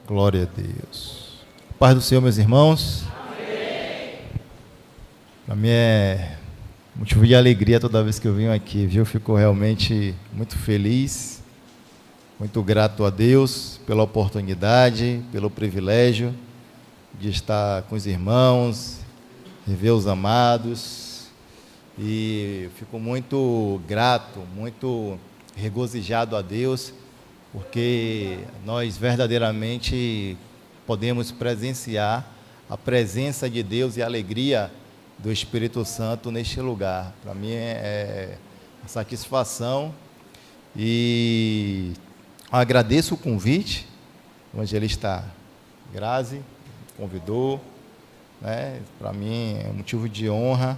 Glória a Deus. Paz do Senhor, meus irmãos. Para mim é motivo de alegria toda vez que eu venho aqui, viu? Eu fico realmente muito feliz, muito grato a Deus pela oportunidade, pelo privilégio de estar com os irmãos, rever os amados, e eu fico muito grato, muito regozijado a Deus, porque nós verdadeiramente podemos presenciar a presença de Deus e a alegria do Espírito Santo neste lugar. Para mim é uma satisfação e agradeço o convite. O evangelista Grazi convidou, né? Para mim é um motivo de honra.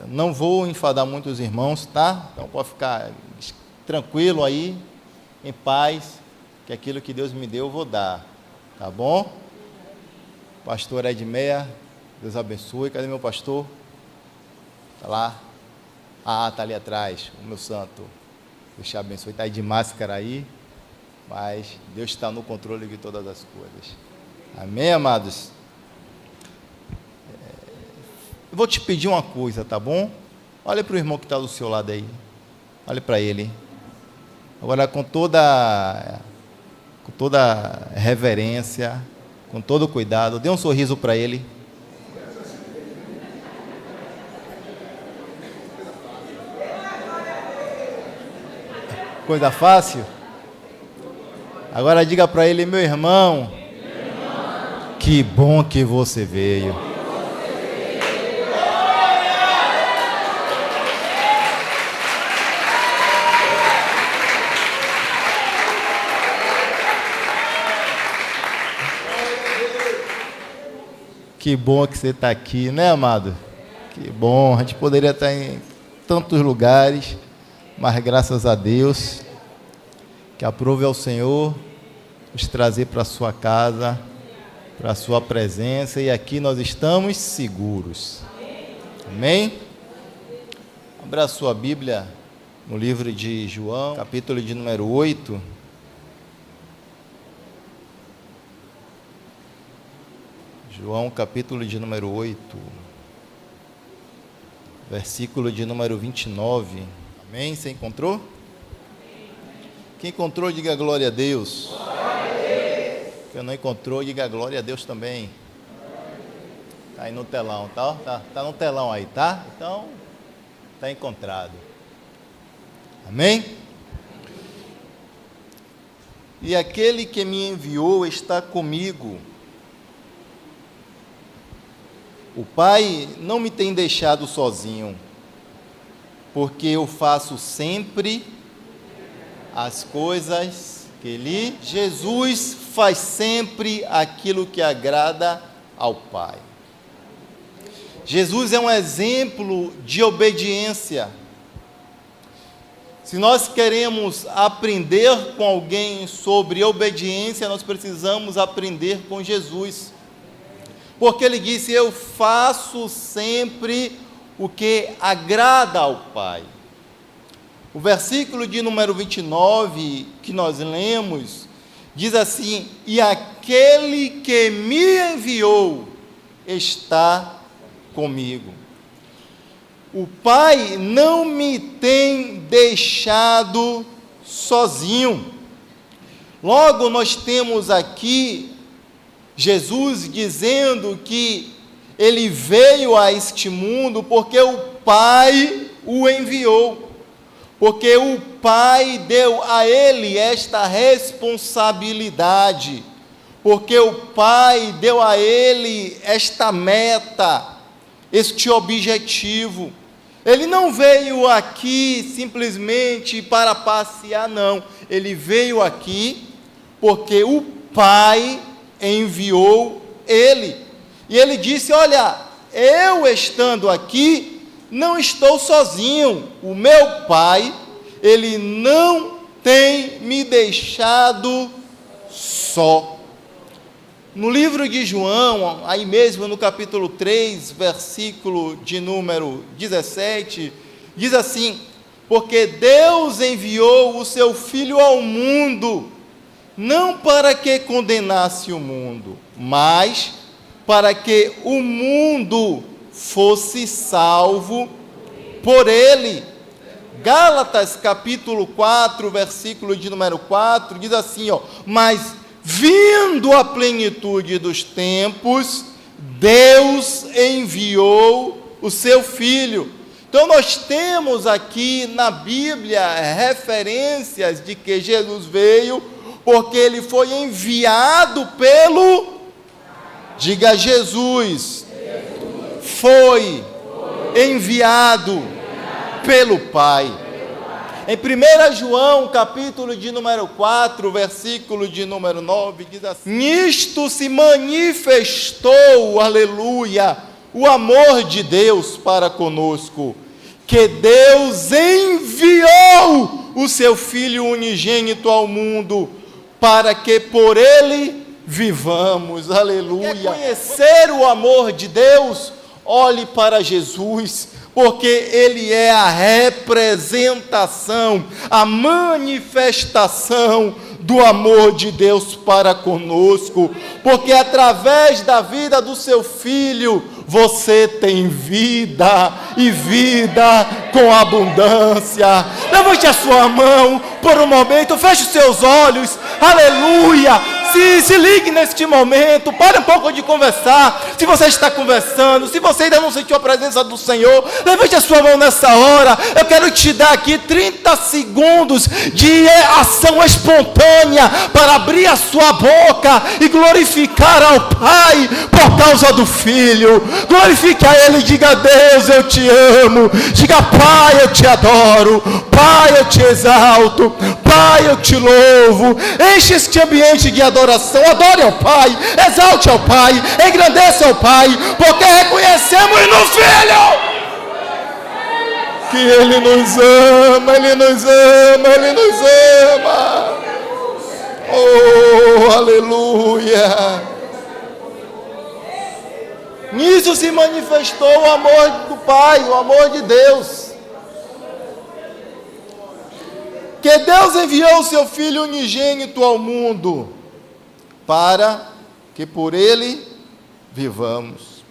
Não vou enfadar muito os irmãos, tá? Então pode ficar tranquilo aí, em paz, que aquilo que Deus me deu eu vou dar, tá bom? Pastor Edmeia, Deus abençoe. Cadê meu pastor? Está lá? Está ali atrás, o meu santo. Deus te abençoe. Está aí de máscara aí, mas Deus está no controle de todas as coisas. Amém, amados? Eu vou te pedir uma coisa, tá bom? Olha para o irmão que está do seu lado aí. Olha para ele. Agora, com toda reverência, com todo cuidado, dê um sorriso para ele. Coisa fácil? Agora diga para ele: meu irmão, que bom que você veio. Que bom que você está aqui, né, amado? Que bom, a gente poderia estar em tantos lugares, mas graças a Deus, que aprove ao Senhor nos trazer para a sua casa, para a sua presença, e aqui nós estamos seguros. Amém? Abra a sua Bíblia no livro de João, capítulo de número 8. João, capítulo de número 8, versículo de número 29. Amém? Você encontrou? Quem encontrou, diga glória a Deus. Glória a Deus. Quem não encontrou, diga glória a Deus também. Está aí no telão, tá? Tá no telão aí, tá? Então, está encontrado. Amém? E aquele que me enviou está comigo. O Pai não me tem deixado sozinho, porque eu faço sempre as coisas que Ele... Jesus faz sempre aquilo que agrada ao Pai. Jesus é um exemplo de obediência. Se nós queremos aprender com alguém sobre obediência, nós precisamos aprender com Jesus. Porque ele disse: eu faço sempre o que agrada ao Pai. O versículo de número 29, que nós lemos, diz assim: e aquele que me enviou está comigo. O Pai não me tem deixado sozinho. Logo, nós temos aqui Jesus dizendo que ele veio a este mundo porque o Pai o enviou, porque o Pai deu a ele esta responsabilidade, porque o Pai deu a ele esta meta, este objetivo. Ele não veio aqui simplesmente para passear, não. Ele veio aqui porque o Pai enviou ele. E ele disse: olha, eu estando aqui, não estou sozinho. O meu Pai, ele não tem me deixado só. No livro de João, aí mesmo no capítulo 3, versículo de número 17, diz assim: porque Deus enviou o seu Filho ao mundo, não para que condenasse o mundo, mas para que o mundo fosse salvo por ele. Gálatas capítulo 4, versículo de número 4, diz assim, mas vindo a plenitude dos tempos, Deus enviou o seu Filho. Então nós temos aqui na Bíblia referências de que Jesus veio porque ele foi enviado pelo... Diga Jesus. Foi enviado pelo Pai. Em 1 João, capítulo de número 4, versículo de número 9, diz assim: nisto se manifestou, aleluia, o amor de Deus para conosco, que Deus enviou o seu Filho unigênito ao mundo, para que por ele vivamos, aleluia. Quer conhecer o amor de Deus? Olhe para Jesus, porque ele é a representação, a manifestação do amor de Deus para conosco, porque através da vida do seu Filho, você tem vida, e vida com abundância. Levante a sua mão por um momento, feche os seus olhos, aleluia. Se ligue neste momento, pare um pouco de conversar. Se você está conversando, se você ainda não sentiu a presença do Senhor, levante a sua mão nessa hora. Eu quero te dar aqui 30 segundos de ação espontânea para abrir a sua boca e glorificar ao Pai por causa do Filho. Glorifique a Ele, diga: Deus, eu te amo. Diga: Pai, eu te adoro. Pai, eu te exalto. Pai, eu te louvo. Enche este ambiente de adoração. Adore ao Pai, exalte ao Pai, engrandeça ao Pai, porque reconhecemos no Filho que Ele nos ama, Ele nos ama, Ele nos ama. Oh, aleluia. Nisso se manifestou o amor do Pai, o amor de Deus. Que Deus enviou o seu Filho unigênito ao mundo, para que por ele vivamos.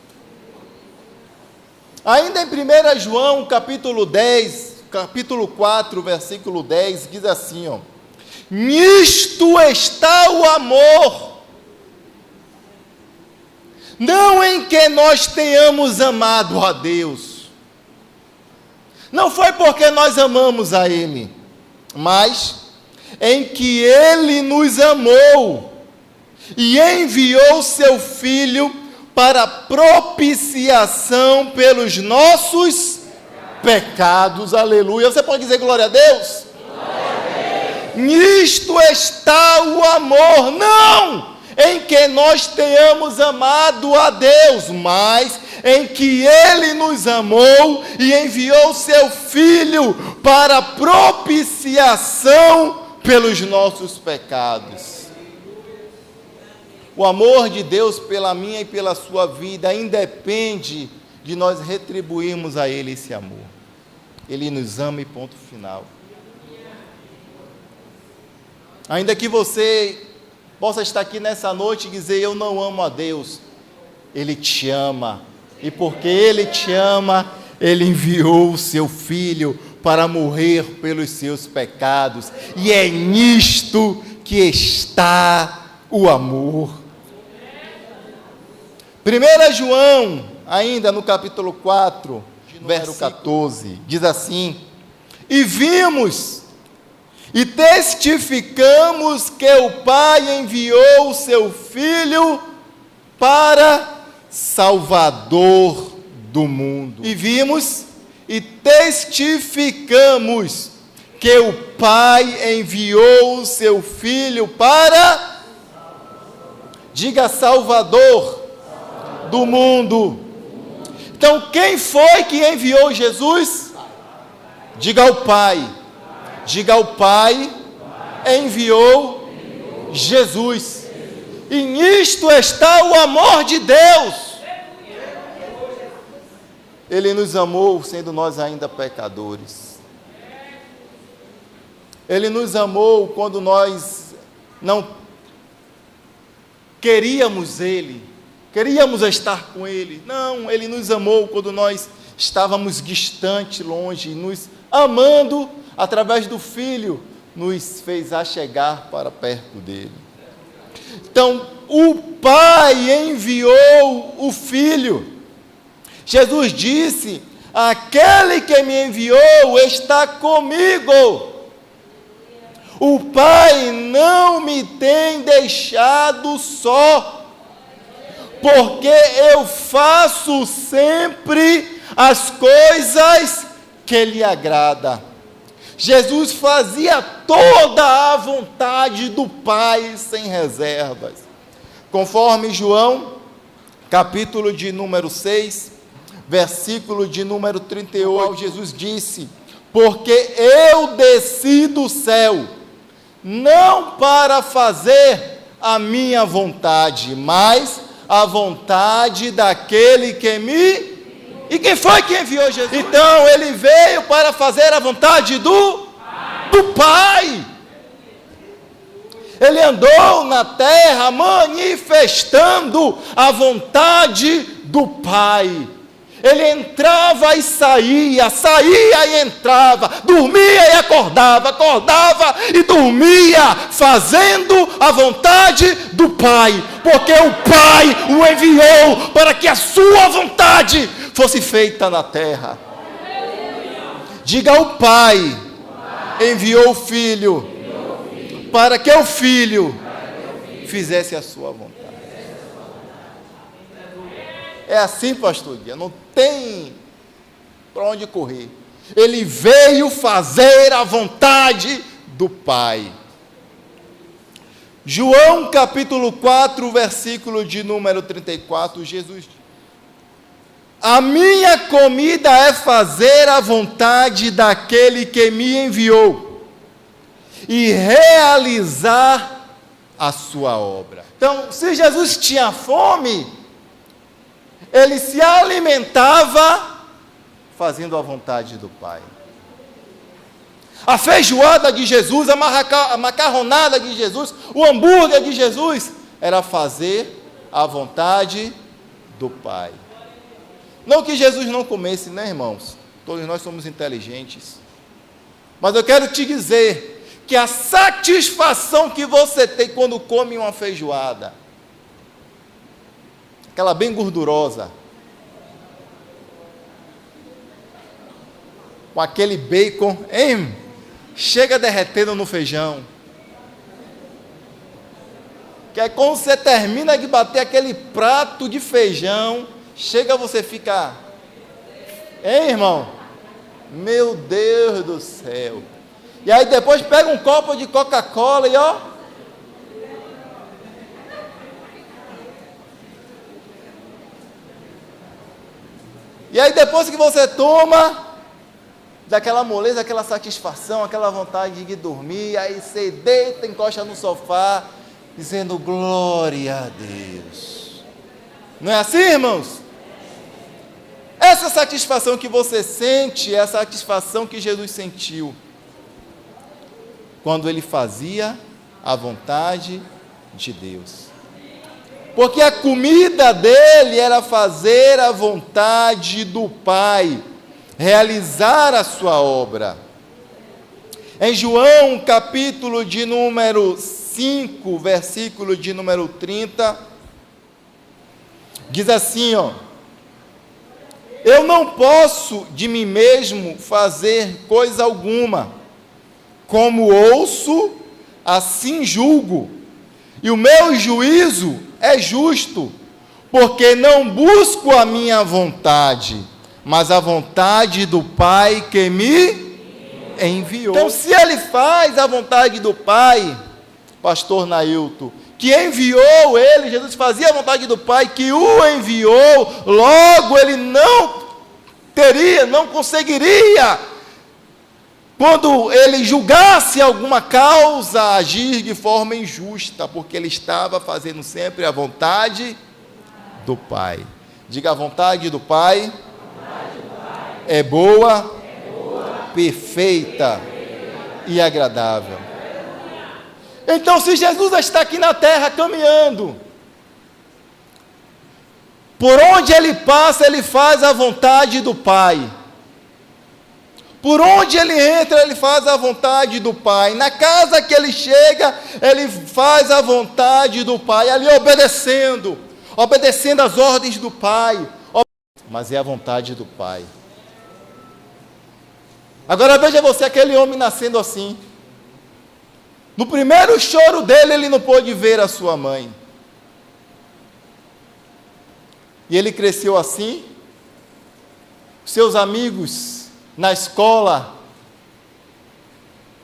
Ainda em 1 João, capítulo 4, versículo 10, diz assim, nisto está o amor, não em que nós tenhamos amado a Deus, não foi porque nós amamos a Ele, mas em que Ele nos amou, e enviou seu Filho para propiciação pelos nossos pecados, aleluia. Você pode dizer glória a Deus? Glória a Deus. Nisto está o amor, não em que nós tenhamos amado a Deus, mas em que Ele nos amou e enviou seu Filho para propiciação pelos nossos pecados. O amor de Deus pela minha e pela sua vida independe de nós retribuirmos a Ele esse amor. Ele nos ama e ponto final. Ainda que você possa estar aqui nessa noite e dizer: eu não amo a Deus, Ele te ama. E porque Ele te ama, Ele enviou o seu Filho para morrer pelos seus pecados. E é nisto que está o amor. 1 João, ainda no capítulo 4, verso 14, diz assim: e vimos e testificamos que o Pai enviou o seu Filho para Salvador do mundo. E vimos e testificamos que o Pai enviou o seu Filho para, diga, Salvador do mundo. Então, quem foi que enviou Jesus? Diga ao Pai. Diga ao Pai, enviou Jesus. E nisto está o amor de Deus. Ele nos amou sendo nós ainda pecadores. Ele nos amou quando nós não queríamos Ele, queríamos estar com Ele. Não, Ele nos amou quando nós estávamos distantes, longe, nos amando através do Filho, nos fez achegar para perto dEle. Então, o Pai enviou o Filho. Jesus disse: aquele que me enviou está comigo. O Pai não me tem deixado só, porque eu faço sempre as coisas que lhe agrada. Jesus fazia toda a vontade do Pai sem reservas. Conforme João, capítulo de número 6, versículo de número 38, Jesus disse: porque eu desci do céu, não para fazer a minha vontade, mas a vontade daquele que me... E quem foi que enviou Jesus? Então, ele veio para fazer a vontade do Pai. Ele andou na terra manifestando a vontade do Pai. Ele entrava e saía, saía e entrava, dormia e acordava, acordava e dormia, fazendo a vontade do Pai, porque o Pai o enviou para que a sua vontade fosse feita na terra. Diga: o Pai enviou o Filho para que o Filho fizesse a sua vontade. É assim, pastor Guia, não tem para onde correr. Ele veio fazer a vontade do Pai. João capítulo 4, versículo de número 34, Jesus diz: a minha comida é fazer a vontade daquele que me enviou e realizar a sua obra. Então, se Jesus tinha fome, ele se alimentava fazendo a vontade do Pai. A feijoada de Jesus, a macarronada de Jesus, o hambúrguer de Jesus, era fazer a vontade do Pai. Não que Jesus não comesse, né, irmãos? Todos nós somos inteligentes. Mas eu quero te dizer que a satisfação que você tem quando come uma feijoada, aquela bem gordurosa, com aquele bacon, chega derretendo no feijão, que aí quando você termina de bater aquele prato de feijão, chega, você fica, irmão? Meu Deus do céu! E aí depois pega um copo de Coca-Cola e ó, e aí depois que você toma, daquela moleza, aquela satisfação, aquela vontade de dormir, aí você deita, encosta no sofá, dizendo glória a Deus. Não é assim, irmãos? Essa satisfação que você sente é a satisfação que Jesus sentiu quando ele fazia a vontade de Deus. Porque a comida dele era fazer a vontade do Pai, realizar a sua obra. Em João, capítulo de número 5, versículo de número 30, diz assim, ó: eu não posso de mim mesmo fazer coisa alguma, como ouço, assim julgo, e o meu juízo é justo, porque não busco a minha vontade, mas a vontade do Pai que me enviou. Então, se ele faz a vontade do Pai, pastor Nailton, que enviou ele, Jesus fazia a vontade do Pai, que o enviou, logo ele não conseguiria, quando ele julgasse alguma causa, agir de forma injusta, porque ele estava fazendo sempre a vontade do Pai. Diga: a vontade do Pai é boa, perfeita e agradável. Então, se Jesus está aqui na terra caminhando, por onde ele passa, ele faz a vontade do Pai. Por onde ele entra, ele faz a vontade do Pai. Na casa que ele chega, ele faz a vontade do Pai, ali obedecendo às ordens do Pai. Mas é a vontade do Pai. Agora veja você, aquele homem nascendo assim. No primeiro choro dele, ele não pôde ver a sua mãe. E ele cresceu assim. Seus amigos na escola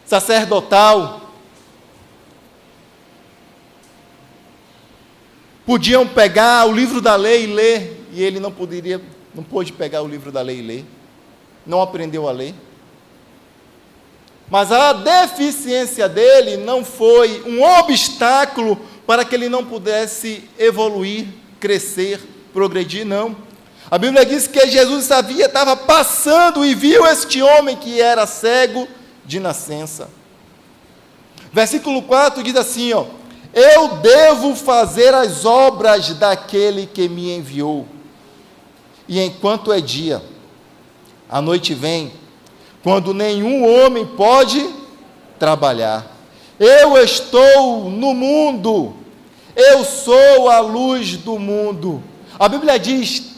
sacerdotal podiam pegar o livro da lei e ler, e ele não pôde pegar o livro da lei e ler. Não aprendeu a ler. Mas a deficiência dele não foi um obstáculo para que ele não pudesse evoluir, crescer, progredir, não. A Bíblia diz que Jesus estava passando e viu este homem que era cego de nascença. Versículo 4 diz assim, ó: eu devo fazer as obras daquele que me enviou. E enquanto é dia, a noite vem, quando nenhum homem pode trabalhar. Eu estou no mundo, eu sou a luz do mundo. A Bíblia diz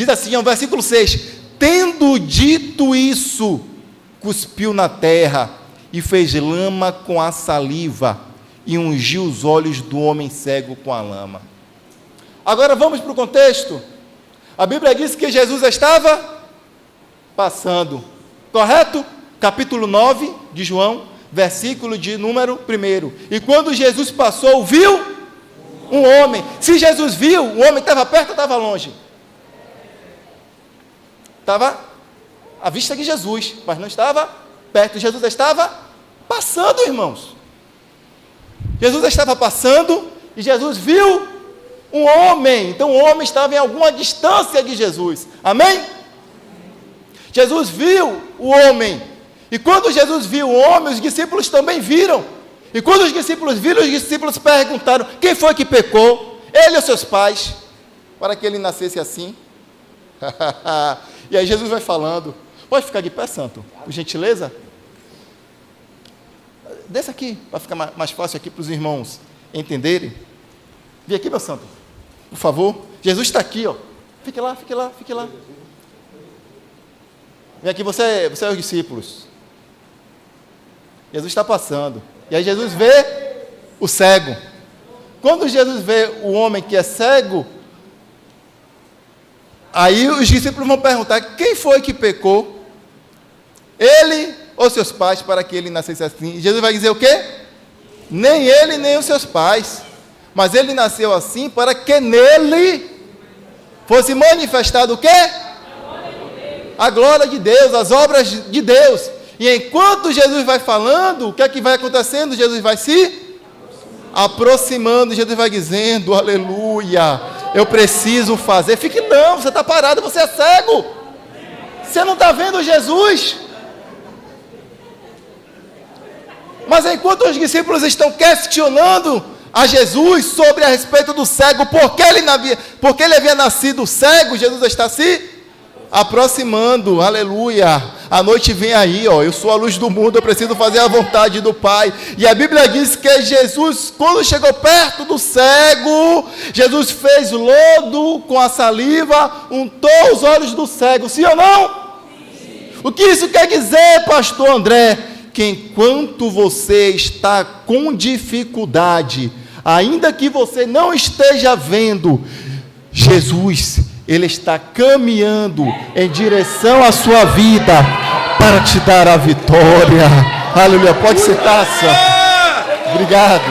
assim, no versículo 6, tendo dito isso, cuspiu na terra e fez lama com a saliva e ungiu os olhos do homem cego com a lama. Agora vamos para o contexto. A Bíblia diz que Jesus estava passando, correto? Capítulo 9 de João, versículo de número 1. E quando Jesus passou, viu um homem. Se Jesus viu, o homem estava perto ou estava longe? Estava à vista de Jesus, mas não estava perto. Jesus estava passando, irmãos. Jesus estava passando e Jesus viu um homem. Então o homem estava em alguma distância de Jesus. Amém? Jesus viu o homem. E quando Jesus viu o homem, os discípulos também viram. E quando os discípulos viram, os discípulos perguntaram: quem foi que pecou? Ele ou seus pais? Para que ele nascesse assim? E aí Jesus vai falando. Pode ficar de pé, santo, por gentileza? Desça aqui, para ficar mais fácil aqui para os irmãos entenderem. Vem aqui, meu santo, por favor. Jesus está aqui, ó. Fique lá, fique lá, fique lá. Vem aqui, você é os discípulos. Jesus está passando. E aí Jesus vê o cego. Quando Jesus vê o homem que é cego, aí os discípulos vão perguntar: quem foi que pecou? Ele ou seus pais, para que ele nascesse assim? E Jesus vai dizer o quê? Nem ele, nem os seus pais. Mas ele nasceu assim para que nele fosse manifestado o quê? A glória de Deus, as obras de Deus. E enquanto Jesus vai falando, o que é que vai acontecendo? Jesus vai se aproximando, Jesus vai dizendo: aleluia, eu preciso fazer. Fique não, você está parado, você é cego. Você não está vendo Jesus. Mas enquanto os discípulos estão questionando a Jesus sobre a respeito do cego, porque ele havia nascido cego, Jesus está se aproximando, aleluia. A noite vem aí, ó. Eu sou a luz do mundo, eu preciso fazer a vontade do Pai. E a Bíblia diz que Jesus, quando chegou perto do cego, Jesus fez lodo com a saliva, untou os olhos do cego, sim ou não? Sim. O que isso quer dizer, pastor André? Que enquanto você está com dificuldade, ainda que você não esteja vendo, Jesus, Ele está caminhando em direção à sua vida para te dar a vitória. Aleluia. Pode sentar-se. Obrigado.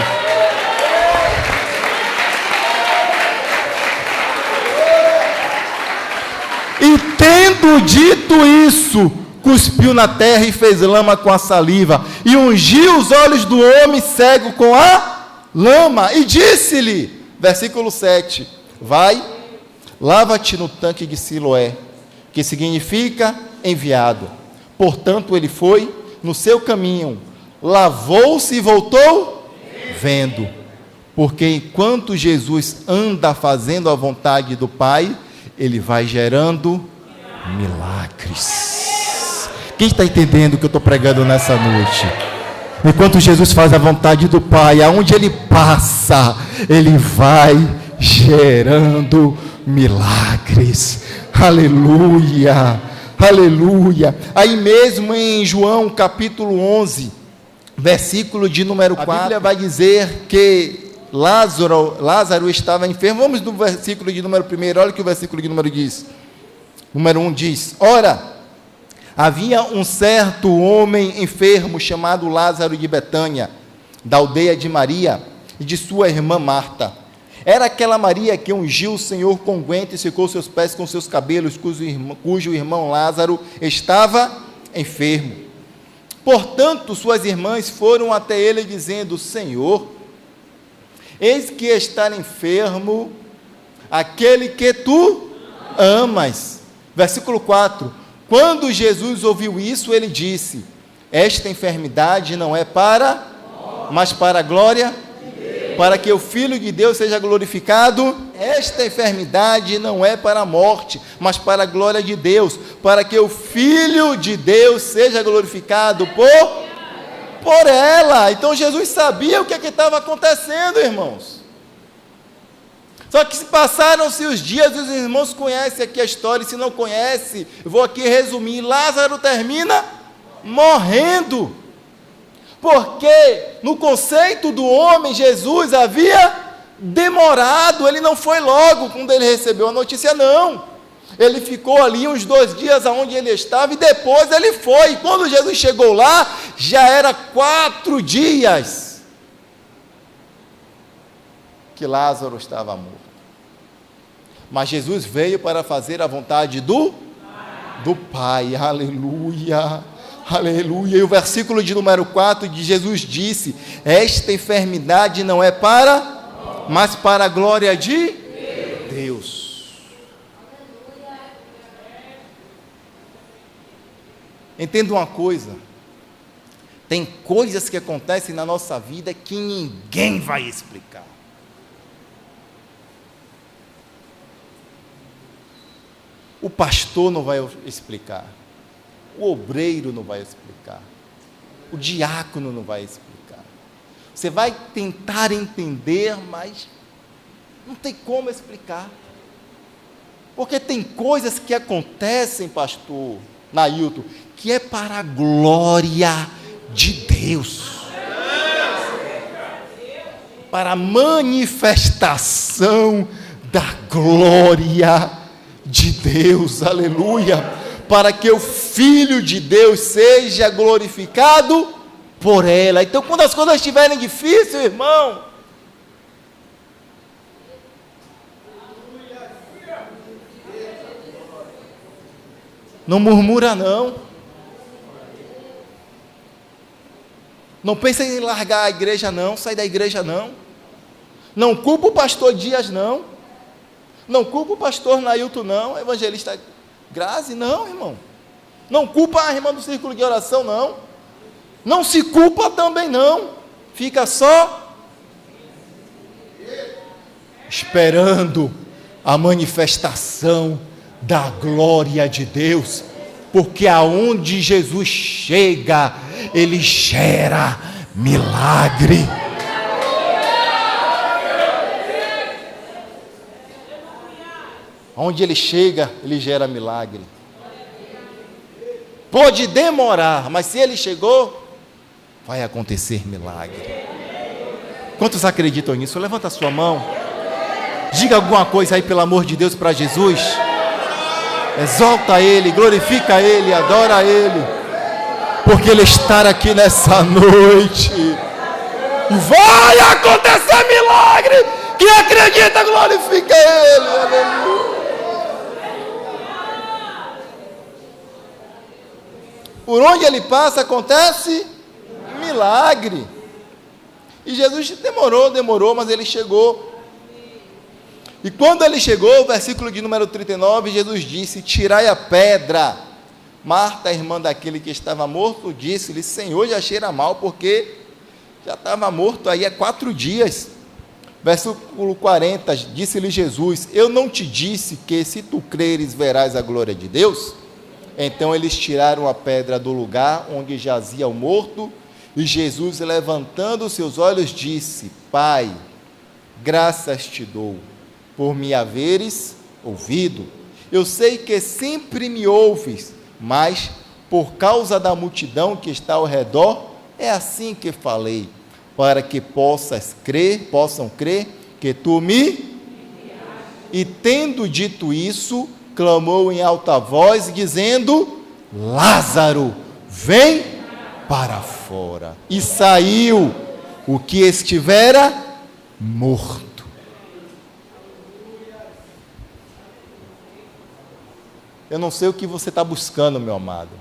E tendo dito isso, cuspiu na terra e fez lama com a saliva, e ungiu os olhos do homem cego com a lama, e disse-lhe, versículo 7, vai, lava-te no tanque de Siloé, que significa enviado. Portanto, ele foi no seu caminho, lavou-se e voltou vendo. Porque enquanto Jesus anda fazendo a vontade do Pai, ele vai gerando milagres. Quem está entendendo o que eu estou pregando nessa noite? Enquanto Jesus faz a vontade do Pai, aonde ele passa, ele vai gerando milagres. Aleluia, aleluia. Aí mesmo em João capítulo 11, versículo de número 4, a Bíblia vai dizer que Lázaro estava enfermo. Vamos no versículo de número 1, olha o que o versículo de número 1 diz. Ora, havia um certo homem enfermo, chamado Lázaro de Betânia, da aldeia de Maria e de sua irmã Marta. Era aquela Maria que ungiu o Senhor com unguento e secou seus pés com seus cabelos, cujo irmão Lázaro estava enfermo. Portanto, suas irmãs foram até ele dizendo: Senhor, eis que está enfermo aquele que tu amas. Versículo 4. Quando Jesus ouviu isso, ele disse: esta enfermidade não é para, mas para a glória, para que o Filho de Deus seja glorificado. Esta enfermidade não é para a morte, mas para a glória de Deus, para que o Filho de Deus seja glorificado por ela. Então Jesus sabia o que estava acontecendo, irmãos. Só que se passaram-se os dias, os irmãos conhecem aqui a história, e se não conhecem, eu vou aqui resumir. Lázaro termina morrendo, porque no conceito do homem, Jesus havia demorado, ele não foi logo quando ele recebeu a notícia, não. Ele ficou ali uns 2 dias aonde ele estava, e depois ele foi. Quando Jesus chegou lá, já era 4 dias que Lázaro estava morto. Mas Jesus veio para fazer a vontade do Pai. Aleluia, aleluia. E o versículo de número 4 de Jesus disse: esta enfermidade não é para, mas para a glória de Deus. Entenda uma coisa: tem coisas que acontecem na nossa vida que ninguém vai explicar. O pastor não vai explicar, o obreiro não vai explicar, o diácono não vai explicar. Você vai tentar entender, mas não tem como explicar. Porque tem coisas que acontecem, pastor Nailton, que é para a glória de Deus, para a manifestação da glória de Deus, aleluia, para que o Filho de Deus seja glorificado por ela. Então, quando as coisas estiverem difíceis, irmão, não murmura não, não pensa em largar a igreja não, sair da igreja não culpa o pastor Dias não culpa o pastor Nailton não, evangelista Grazi não, irmão, não culpa a irmã do círculo de oração não se culpa também não, fica só esperando a manifestação da glória de Deus, porque aonde Jesus chega, ele gera milagre. Onde ele chega, ele gera milagre. Pode demorar, mas se ele chegou, vai acontecer milagre. Quantos acreditam nisso? Levanta a sua mão. Diga alguma coisa aí, pelo amor de Deus, para Jesus. Exalta Ele, glorifica Ele, adora Ele, porque Ele está aqui nessa noite. E vai acontecer milagre. Quem acredita, glorifica Ele. Aleluia. Por onde ele passa, acontece milagre. E Jesus demorou, mas ele chegou. E quando ele chegou, o versículo de número 39, Jesus disse: tirai a pedra. Marta, irmã daquele que estava morto, disse-lhe: Senhor, já cheira mal, porque já estava morto aí há 4 dias. Versículo 40, disse-lhe Jesus: eu não te disse que se tu creres verás a glória de Deus? Então eles tiraram a pedra do lugar onde jazia o morto, e Jesus, levantando seus olhos, disse: Pai, graças te dou, por me haveres ouvido. Eu sei que sempre me ouves, mas por causa da multidão que está ao redor, é assim que falei, para que possam crer que tu me... E tendo dito isso, clamou em alta voz, dizendo: Lázaro, vem para fora. E saiu o que estivera morto. Eu não sei o que você está buscando, meu amado,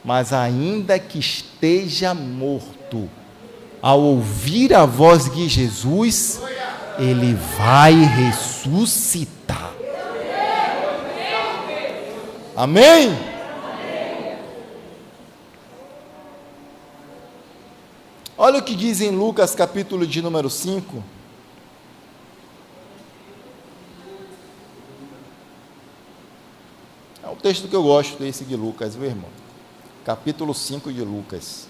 mas ainda que esteja morto, ao ouvir a voz de Jesus, ele vai ressuscitar. Amém? Olha o que diz em Lucas, capítulo de número 5. É um texto que eu gosto, esse de Lucas, viu, irmão? Capítulo 5 de Lucas.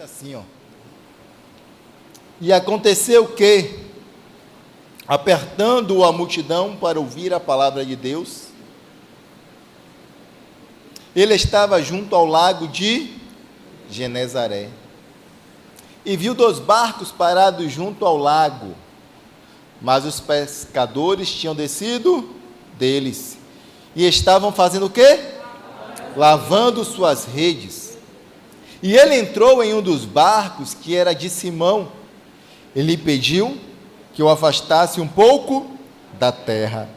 Assim, ó. E aconteceu que, apertando a multidão para ouvir a palavra de Deus, ele estava junto ao lago de Genezaré, e viu 2 barcos parados junto ao lago, mas os pescadores tinham descido deles, e estavam fazendo o quê? Lavando suas redes. E ele entrou em um dos barcos, que era de Simão. Ele pediu que o afastasse um pouco da terra.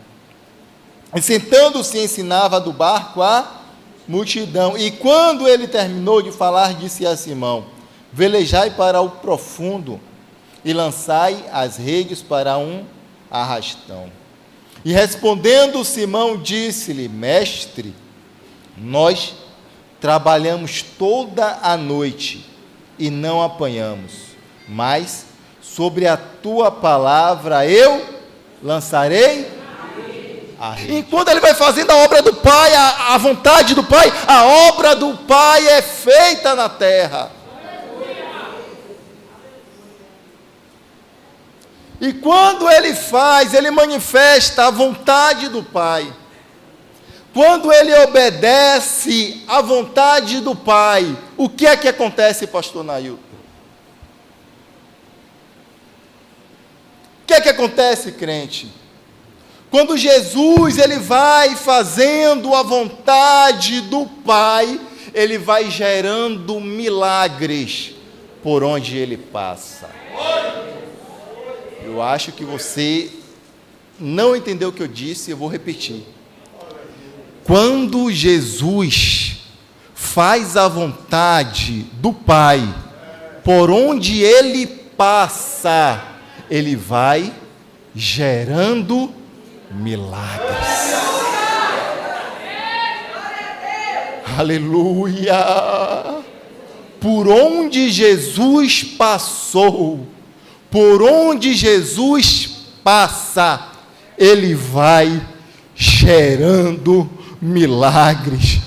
E sentando-se, ensinava do barco a multidão. E quando ele terminou de falar, disse a Simão: velejai para o profundo e lançai as redes para um arrastão. E respondendo Simão, disse-lhe: mestre, nós trabalhamos toda a noite e não apanhamos, mas sobre a tua palavra eu lançarei a rede. Enquanto ele vai fazendo a obra do Pai, a vontade do Pai, a obra do Pai é feita na terra. E quando ele faz, ele manifesta a vontade do Pai. Quando ele obedece à vontade do Pai, o que é que acontece, pastor Nailton? O que é que acontece, crente? Quando Jesus ele vai fazendo a vontade do Pai, ele vai gerando milagres por onde ele passa. Eu acho que você não entendeu o que eu disse, eu vou repetir. Quando Jesus faz a vontade do Pai, por onde ele passa, ele vai gerando milagres. Aleluia! Por onde Jesus passou, por onde Jesus passa, ele vai gerando milagres,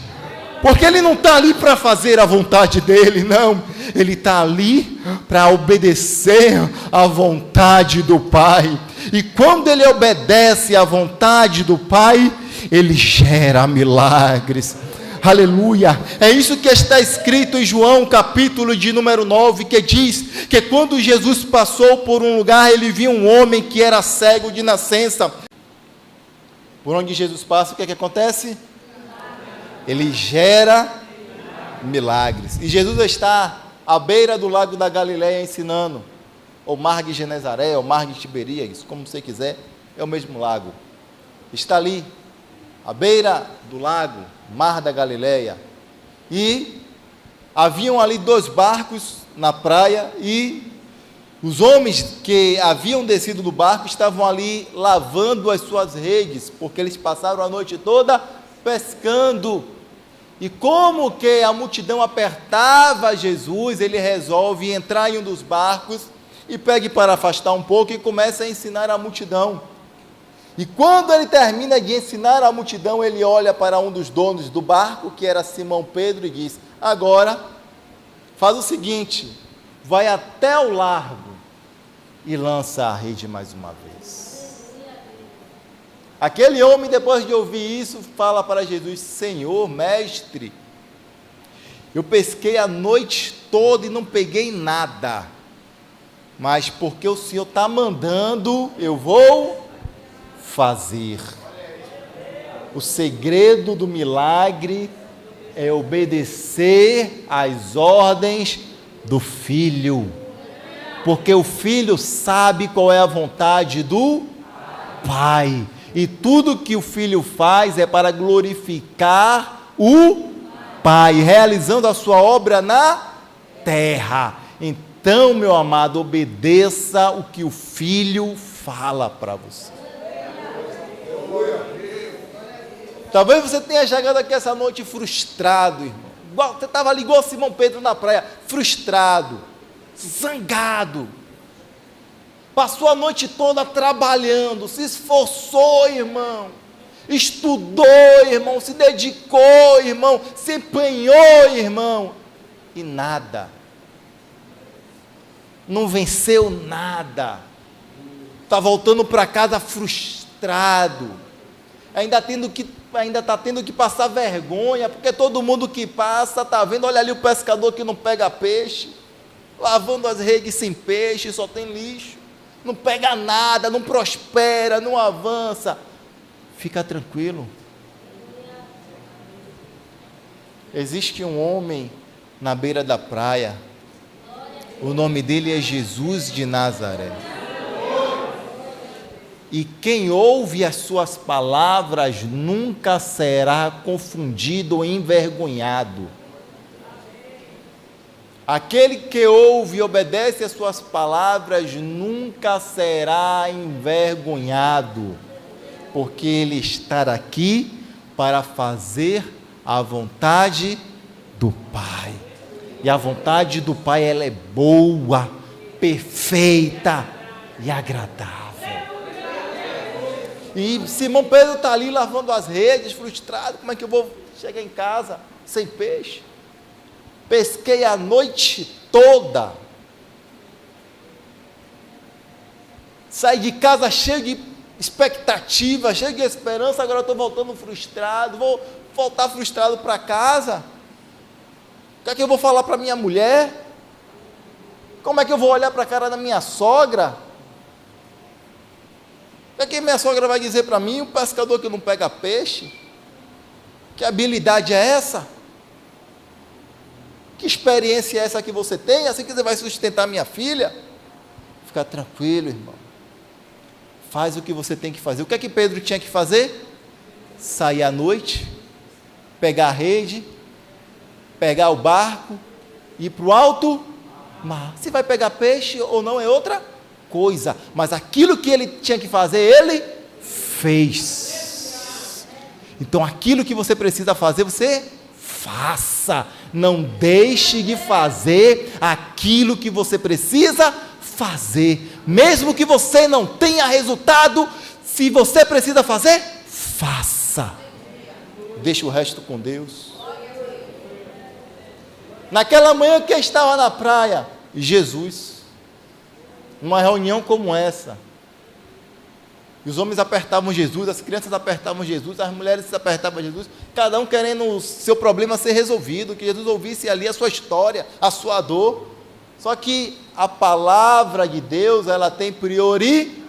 porque ele não está ali para fazer a vontade dele, não, ele está ali para obedecer à vontade do Pai, e quando ele obedece à vontade do Pai, ele gera milagres. Aleluia, é isso que está escrito em João, capítulo de número 9, que diz que quando Jesus passou por um lugar, ele viu um homem que era cego de nascença. Por onde Jesus passa, o que é que acontece? Ele gera milagres. E Jesus está à beira do lago da Galileia ensinando, ou mar de Genezaré, ou mar de Tiberíades, como você quiser, é o mesmo lago. Está ali, à beira do lago, mar da Galileia, e haviam ali 2 barcos na praia, e Os homens que haviam descido do barco estavam ali lavando as suas redes, porque eles passaram a noite toda pescando. E como que a multidão apertava Jesus, ele resolve entrar em um dos barcos e pegue para afastar um pouco e começa a ensinar a multidão. E quando ele termina de ensinar a multidão, ele olha para um dos donos do barco, que era Simão Pedro, e diz: agora, faz o seguinte, vai até o largo e lança a rede mais uma vez. Aquele homem, depois de ouvir isso, fala para Jesus: Senhor, mestre, eu pesquei a noite toda e não peguei nada, mas porque o Senhor está mandando, eu vou fazer. O segredo do milagre é obedecer às ordens do Filho, porque o Filho sabe qual é a vontade do Pai, e tudo que o Filho faz é para glorificar o Pai, realizando a sua obra na terra. Então, meu amado, obedeça o que o Filho fala para você. Talvez você tenha chegado aqui essa noite frustrado, irmão. Você estava ali igual Simão Pedro na praia, frustrado, zangado. Passou a noite toda trabalhando, se esforçou, irmão. Estudou, irmão, se dedicou, irmão, se empenhou, irmão. E nada. Não venceu nada. Está voltando para casa frustrado. Ainda está tendo que passar vergonha, porque todo mundo que passa está vendo, olha ali o pescador que não pega peixe, lavando as redes sem peixe, só tem lixo, não pega nada, não prospera, não avança. Fica tranquilo. Existe um homem na beira da praia, o nome dele é Jesus de Nazaré. E quem ouve as suas palavras nunca será confundido ou envergonhado. Aquele que ouve e obedece às suas palavras nunca será envergonhado, porque ele está aqui para fazer a vontade do Pai. E a vontade do Pai, ela é boa, perfeita e agradável. E Simão Pedro está ali lavando as redes, frustrado. Como é que eu vou chegar em casa sem peixe? Pesquei a noite toda. Saí de casa cheio de expectativa, cheio de esperança. Agora estou voltando frustrado. Vou voltar frustrado para casa. O que é que eu vou falar para minha mulher? Como é que eu vou olhar para a cara da minha sogra? O que é que minha sogra vai dizer para mim? Um pescador que não pega peixe? Que habilidade é essa? Que experiência é essa que você tem? Assim que você vai sustentar minha filha? Fica tranquilo, irmão. Faz o que você tem que fazer. O que é que Pedro tinha que fazer? Sair à noite, pegar a rede, pegar o barco, ir para o alto mar. Se vai pegar peixe ou não é outra coisa, mas aquilo que ele tinha que fazer, ele fez. Então aquilo que você precisa fazer, você faça. Não deixe de fazer aquilo que você precisa fazer, mesmo que você não tenha resultado. Se você precisa fazer, faça. Deixa o resto com Deus. Naquela manhã que estava na praia, Jesus, numa reunião como essa, e os homens apertavam Jesus, as crianças apertavam Jesus, as mulheres apertavam Jesus, cada um querendo o seu problema ser resolvido, que Jesus ouvisse ali a sua história, a sua dor. Só que a palavra de Deus, ela tem prioridade,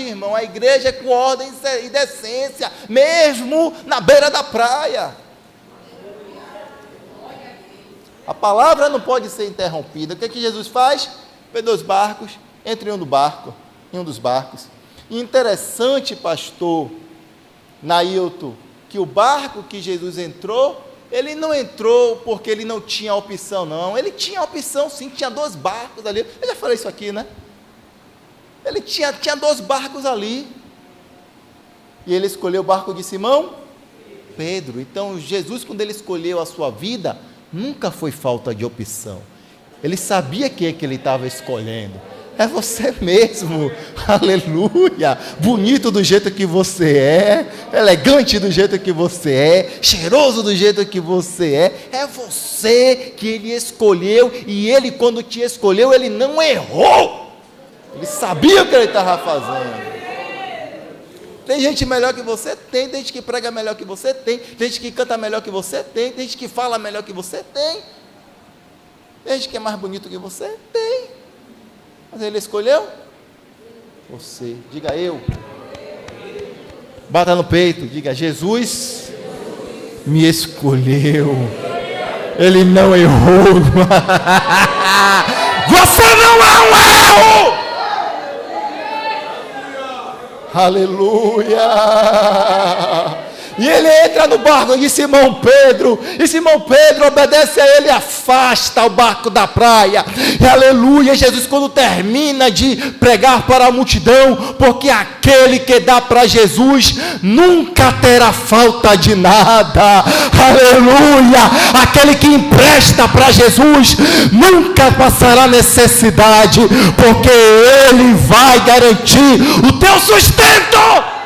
irmão. A igreja é com ordem e decência, mesmo na beira da praia. A palavra não pode ser interrompida. O que é que Jesus faz? Pegou os barcos, entra em um dos barcos. E interessante, pastor Nailton, que o barco que Jesus entrou Ele não entrou porque ele não tinha opção, não. Ele tinha opção, sim, tinha 2 barcos ali. Eu já falei isso aqui, né? Ele tinha 2 barcos ali. E ele escolheu o barco de Simão Pedro. Então, Jesus, quando ele escolheu a sua vida, nunca foi falta de opção. Ele sabia que ele estava escolhendo. É você mesmo, aleluia, bonito do jeito que você é, elegante do jeito que você é, cheiroso do jeito que você é você que ele escolheu, e ele, quando te escolheu, ele não errou, ele sabia o que ele estava fazendo. Tem gente melhor que você? Tem gente que prega melhor que você? Tem gente que canta melhor que você? Tem gente que fala melhor que você? Tem gente que é mais bonito que você? Tem. Mas ele escolheu você. Diga eu. Bata no peito, diga: Jesus me escolheu. Ele não errou. Você não é um erro. Aleluia. E ele entra no barco de Simão Pedro, e Simão Pedro obedece a ele, afasta o barco da praia, e aleluia. Jesus, quando termina de pregar para a multidão, porque aquele que dá para Jesus nunca terá falta de nada, aleluia, aquele que empresta para Jesus nunca passará necessidade, porque ele vai garantir o teu sustento.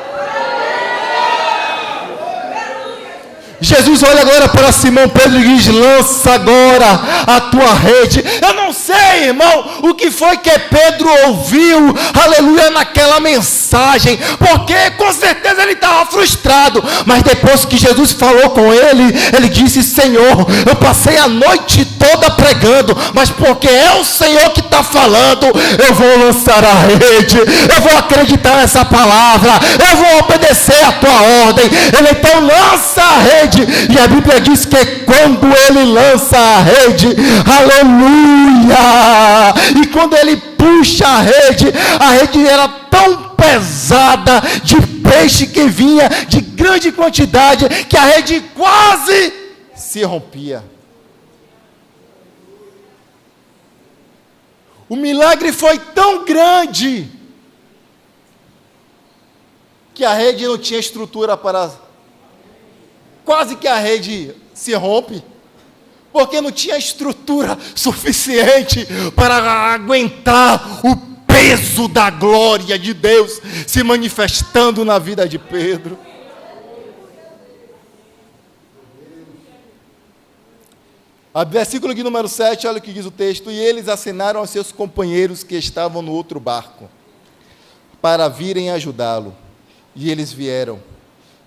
Jesus olha agora para Simão Pedro e diz: lança agora a tua rede. Eu não sei, irmão, o que foi que Pedro ouviu, aleluia, naquela mensagem, porque com certeza ele estava frustrado, mas depois que Jesus falou com ele, ele disse: Senhor, eu passei a noite toda pregando, mas porque é o Senhor que está falando, eu vou lançar a rede, eu vou acreditar nessa palavra, eu vou obedecer a tua ordem. Ele então lança a rede, e a Bíblia diz que quando ele lança a rede, aleluia, e quando ele puxa a rede era tão pesada de peixe que vinha de grande quantidade, que a rede quase se rompia. O milagre foi tão grande que a rede não tinha estrutura para... Quase que a rede se rompe, porque não tinha estrutura suficiente para aguentar o peso da glória de Deus se manifestando na vida de Pedro. A versículo de número 7, olha o que diz o texto: e eles acenaram aos seus companheiros que estavam no outro barco, para virem ajudá-lo. E eles vieram,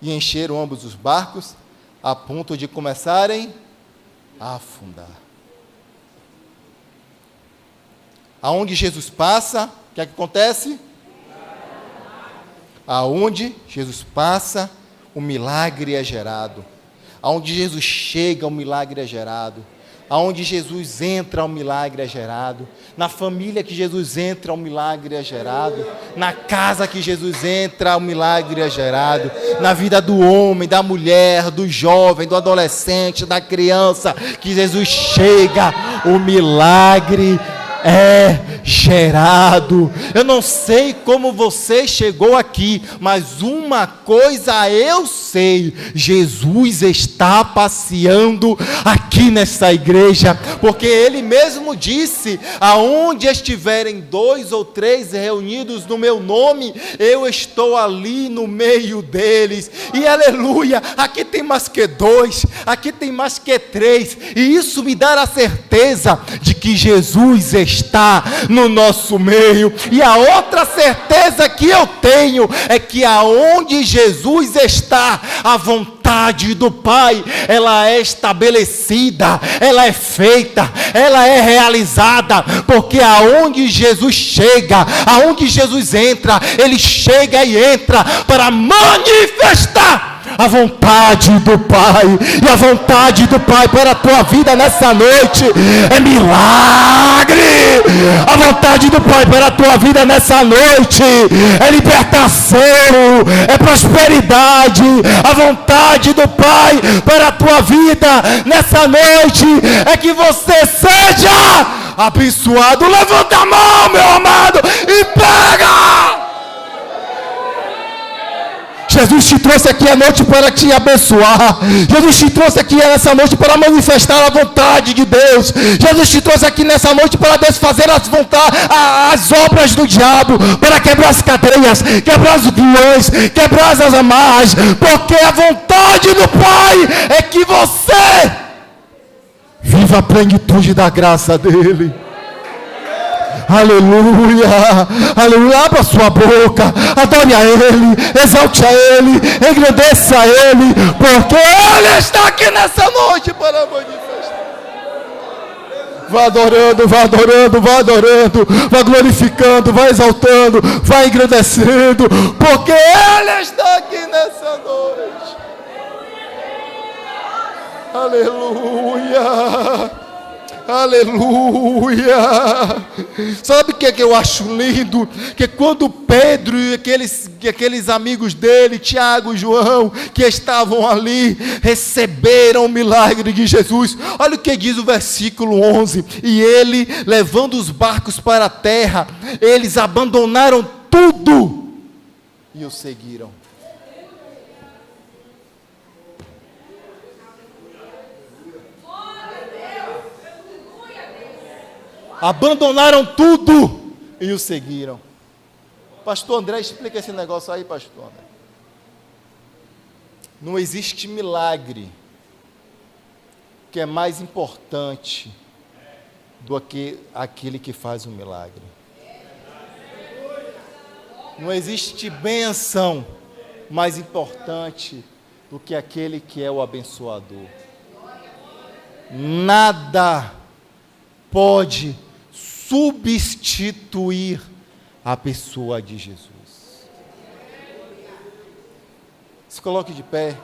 e encheram ambos os barcos, a ponto de começarem a afundar. Aonde Jesus passa, o que é que acontece? Aonde Jesus passa, o milagre é gerado. Aonde Jesus chega, o milagre é gerado. Aonde Jesus entra, o milagre é gerado. Na família que Jesus entra, o milagre é gerado. Na casa que Jesus entra, o milagre é gerado. Na vida do homem, da mulher, do jovem, do adolescente, da criança, que Jesus chega, o milagre é gerado. Eu não sei como você chegou aqui, mas uma coisa eu sei: Jesus está passeando aqui nessa igreja, porque Ele mesmo disse: aonde estiverem 2 ou 3 reunidos no meu nome, eu estou ali no meio deles. E aleluia, aqui tem mais que 2, aqui tem mais que 3, e isso me dá a certeza de que Jesus está no nosso meio. E a outra certeza que eu tenho é que aonde Jesus está, a vontade do Pai, ela é estabelecida, ela é feita, ela é realizada, porque aonde Jesus chega, aonde Jesus entra, Ele chega e entra para manifestar a vontade do Pai. E a vontade do Pai para a tua vida nessa noite é milagre. A vontade do Pai para a tua vida nessa noite é libertação, é prosperidade. A vontade do Pai para a tua vida nessa noite é que você seja abençoado. Levanta a mão, meu amado, e pega! Jesus te trouxe aqui a noite para te abençoar. Jesus te trouxe aqui nessa noite para manifestar a vontade de Deus. Jesus te trouxe aqui nessa noite para desfazer as obras do diabo, para quebrar as cadeias, quebrar os guiões, quebrar as amarras, porque a vontade do Pai é que você viva a plenitude da graça dele. Aleluia, aleluia. Abra sua boca, adore a Ele, exalte a Ele, engrandeça a Ele, porque Ele está aqui nessa noite para manifestar. Vá adorando, vá adorando, vá adorando, vá glorificando, vá exaltando, vá engrandecendo, porque Ele está aqui nessa noite. Aleluia. Aleluia. Sabe o que eu acho lindo? Que quando Pedro e aqueles amigos dele, Tiago e João, que estavam ali, receberam o milagre de Jesus. Olha o que diz o versículo 11: e ele, levando os barcos para a terra, eles abandonaram tudo e o seguiram. Abandonaram tudo e o seguiram. Pastor André, explica esse negócio aí, pastor André. Não existe milagre que é mais importante do que aquele que faz o milagre. Não existe bênção mais importante do que aquele que é o abençoador. Nada pode substituir a pessoa de Jesus. Se coloque de pé.